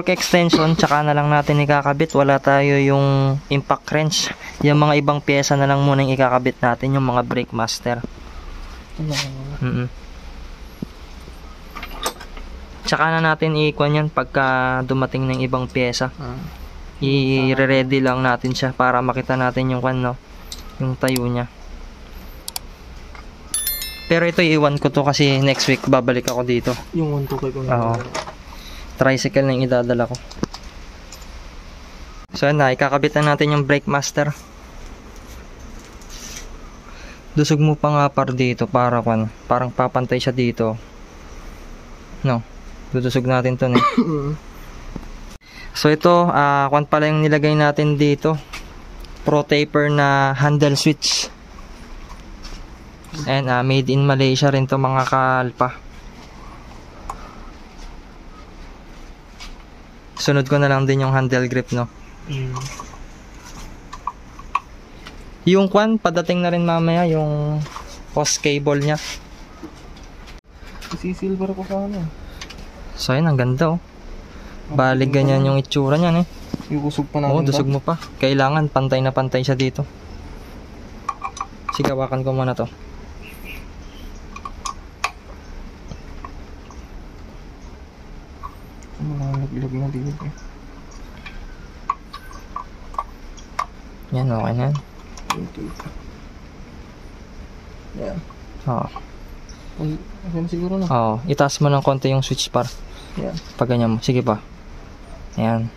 torque extension, tsaka na lang natin ikakabit. Wala tayo yung impact wrench. Yung mga ibang pyesa na lang muna yung ikakabit natin, yung mga brake master. Tsaka na natin i-ikwan yan pagka dumating ng ibang pyesa. I-ready lang natin siya para makita natin yung yung tayo niya. Pero ito iiwan ko to kasi next week babalik ako dito. Yung 125 ko. Oo. Tricycle na yung idadala ko. So yan na, ikakabit na natin yung brake master. Dusog mo pa nga par dito para parang papantay siya dito. No. Dudusog natin to eh. So ito, pala yung nilagay natin dito. Pro taper na handle switch. And made in Malaysia rin to mga kalpa. Sunod ko na lang din yung handle grip, no. Yung padating na rin mamaya yung hose cable niya. Isi-silver ko sana. So yun, ang ganda oh. Balik ganyan yung itsura niyan eh. Iusog pa natin. Oo, dusog mo pa. Kailangan pantay na pantay siya dito. Sige, hawakan ko muna to. Malaglag na dito. Yan, okay na yan. Yan. Oo. Yan siguro na. Oo, itaas mo ng konti yung switch par. Yan. Pag ganyan mo. Sige pa. Ayan.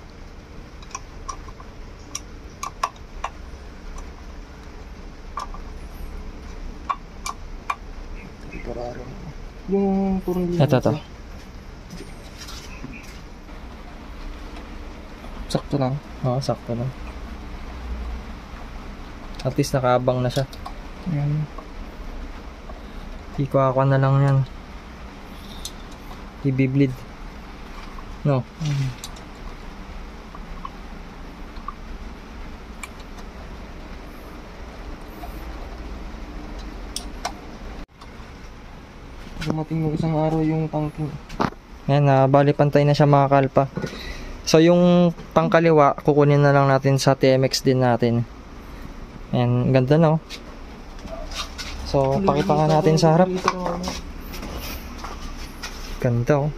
Yung purong Ito to. Sakto lang. Oo, sakto lang. At least nakaabang na siya. Yan. Ikuha na lang yan. Ibibleed. No. Dumating ng isang araw yung tangking. Yan, bali pantay na siya mga kalpa. So yung pangkaliwa, kukunin na lang natin sa TMX din natin. Yan, ganda na oh. So, pakita nga natin sa harap. Ganda oh.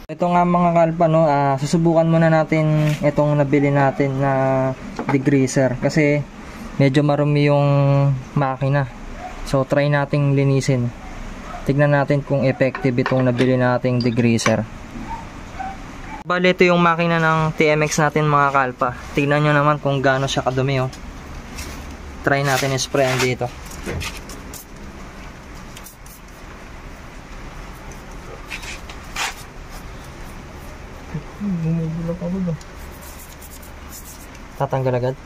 Ito nga mga kalpa no, susubukan muna natin itong nabili natin na degreaser kasi medyo marumi yung makina. So try nating linisin. Tignan natin kung effective itong nabili nating degreaser. Bale ito yung makina ng TMX natin mga kalpa. Tignan nyo naman kung gaano siya kadumi oh. Try natin i-sprayan dito. Bumubulak ako ba? Tatanggal agad?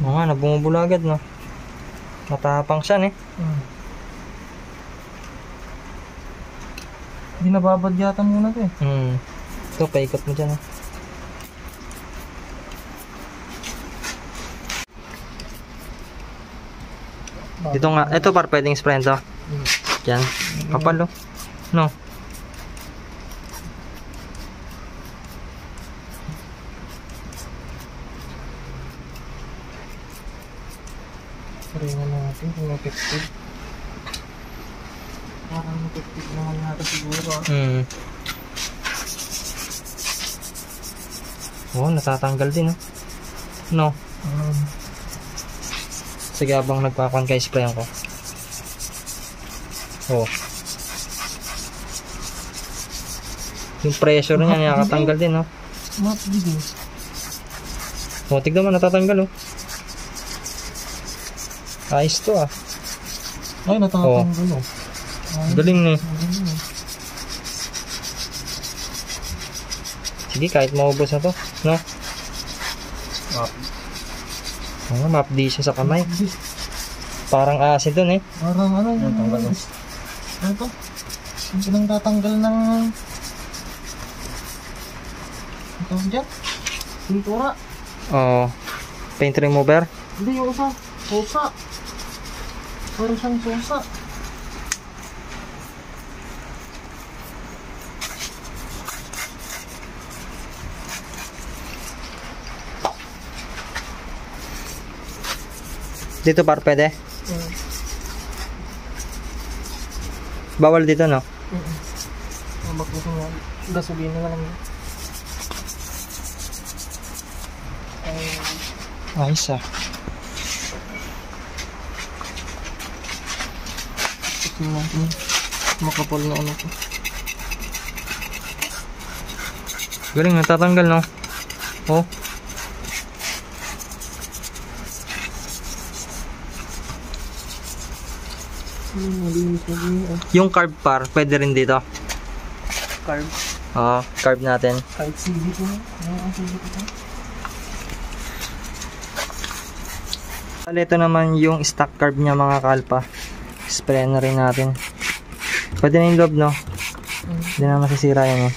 Oo nga, nabumubula agad no. Matapang siya eh. Hindi nababadyatan muna ito eh. Ito, paikot mo dyan oh. Dito nga, ito par pwedeng sprayan to. Yan, kapal oh. No. Ringan natin kung effective. Parang effective naman natin siguro. Oh, natatanggal din oh. No. Sige, habang nagpakuan kay sprayan ko. Oh. Yung pressure niya nakatanggal din oh. Oh, tignan mo natatanggal oh. Ayos to ah. Ay, natatanggal oh. Galing eh. Sige, kahit maubos na to, no? Oh, mapdi siya sa kamay. Parang acid dun eh. Parang ano yung ano to? Yung pinang tatanggal ng ito dyan? Pintura? Oo. Paint remover? Hindi, yung isa. Sosa. Parang siyang sosa. Dito par pwede? Bawal dito, no? Bakit nga gasolina na lang. Ayos ah. Tingnan natin. Makapal na ano to. Galing, natatanggal, no? Oh. Malinis na din. Yung carb par, pwede rin dito. Carb. Oo, carb natin. Kahit CV ko na. Ano ang CV ko na? Ito naman yung stock carb niya mga kalpa. Spray na rin natin. Pwede na yung loob, no? Hindi na masisira yan, eh.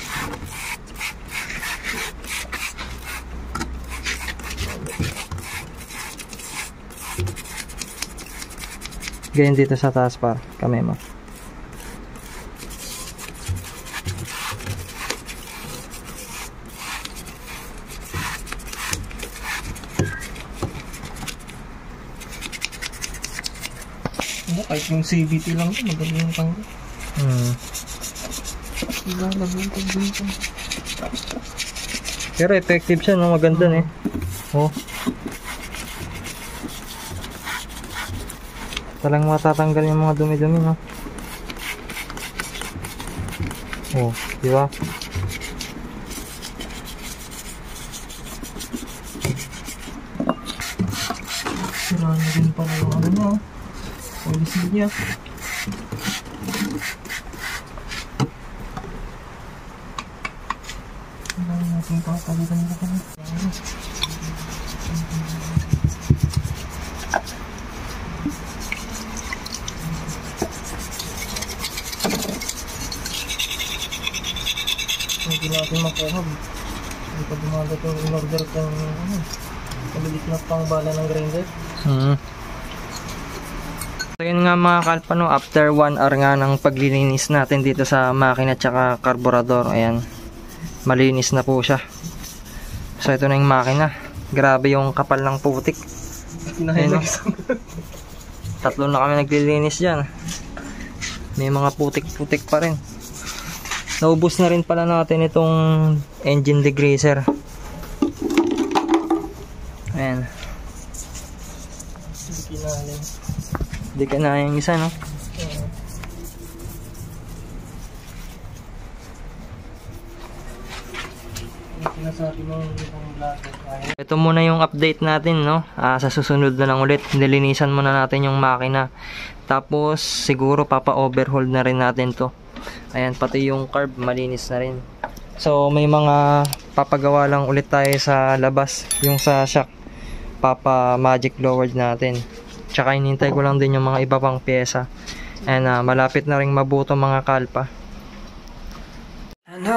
Ganyan dito sa taas par, kamay mo. Kahit yung CVT lang ito, magaling yung tanggal. Ilalagay ko dito. Pero effective siya, no? Maganda, eh. Oh. Talagang matatanggal yung mga dumi-dumi, no? Oh, di ba? Sira na din pala yung ano niya. Policy niya. Kailangan natin papalitan nila kami. Hindi natin makuha. Hindi pa dumagat yung in-order kong ano, palilit na pang bala ng grinder. So yun nga mga kalpa, no, after 1 hour nga ng paglilinis natin dito sa makina tsaka carburetor, ayan, malinis na po siya. So ito na yung makina, grabe yung kapal ng putik. Ayan, no? Tatlo na kami naglilinis dyan, may mga putik-putik pa rin. Naubos na rin pala natin itong engine degreaser. Ayan, hindi ka na yung isa, no? Ito muna yung update natin, no? Sa susunod na lang ulit, nilinisan muna natin yung makina. Tapos siguro papa-overhaul na rin natin to. Ayan, pati yung carb malinis na rin. So may mga papagawa lang ulit tayo sa labas. Yung sa shock, papa-magic lowered natin. Tsaka hinintay ko lang din yung mga iba pang pyesa. And malapit na rin mabuto mga kalpa. And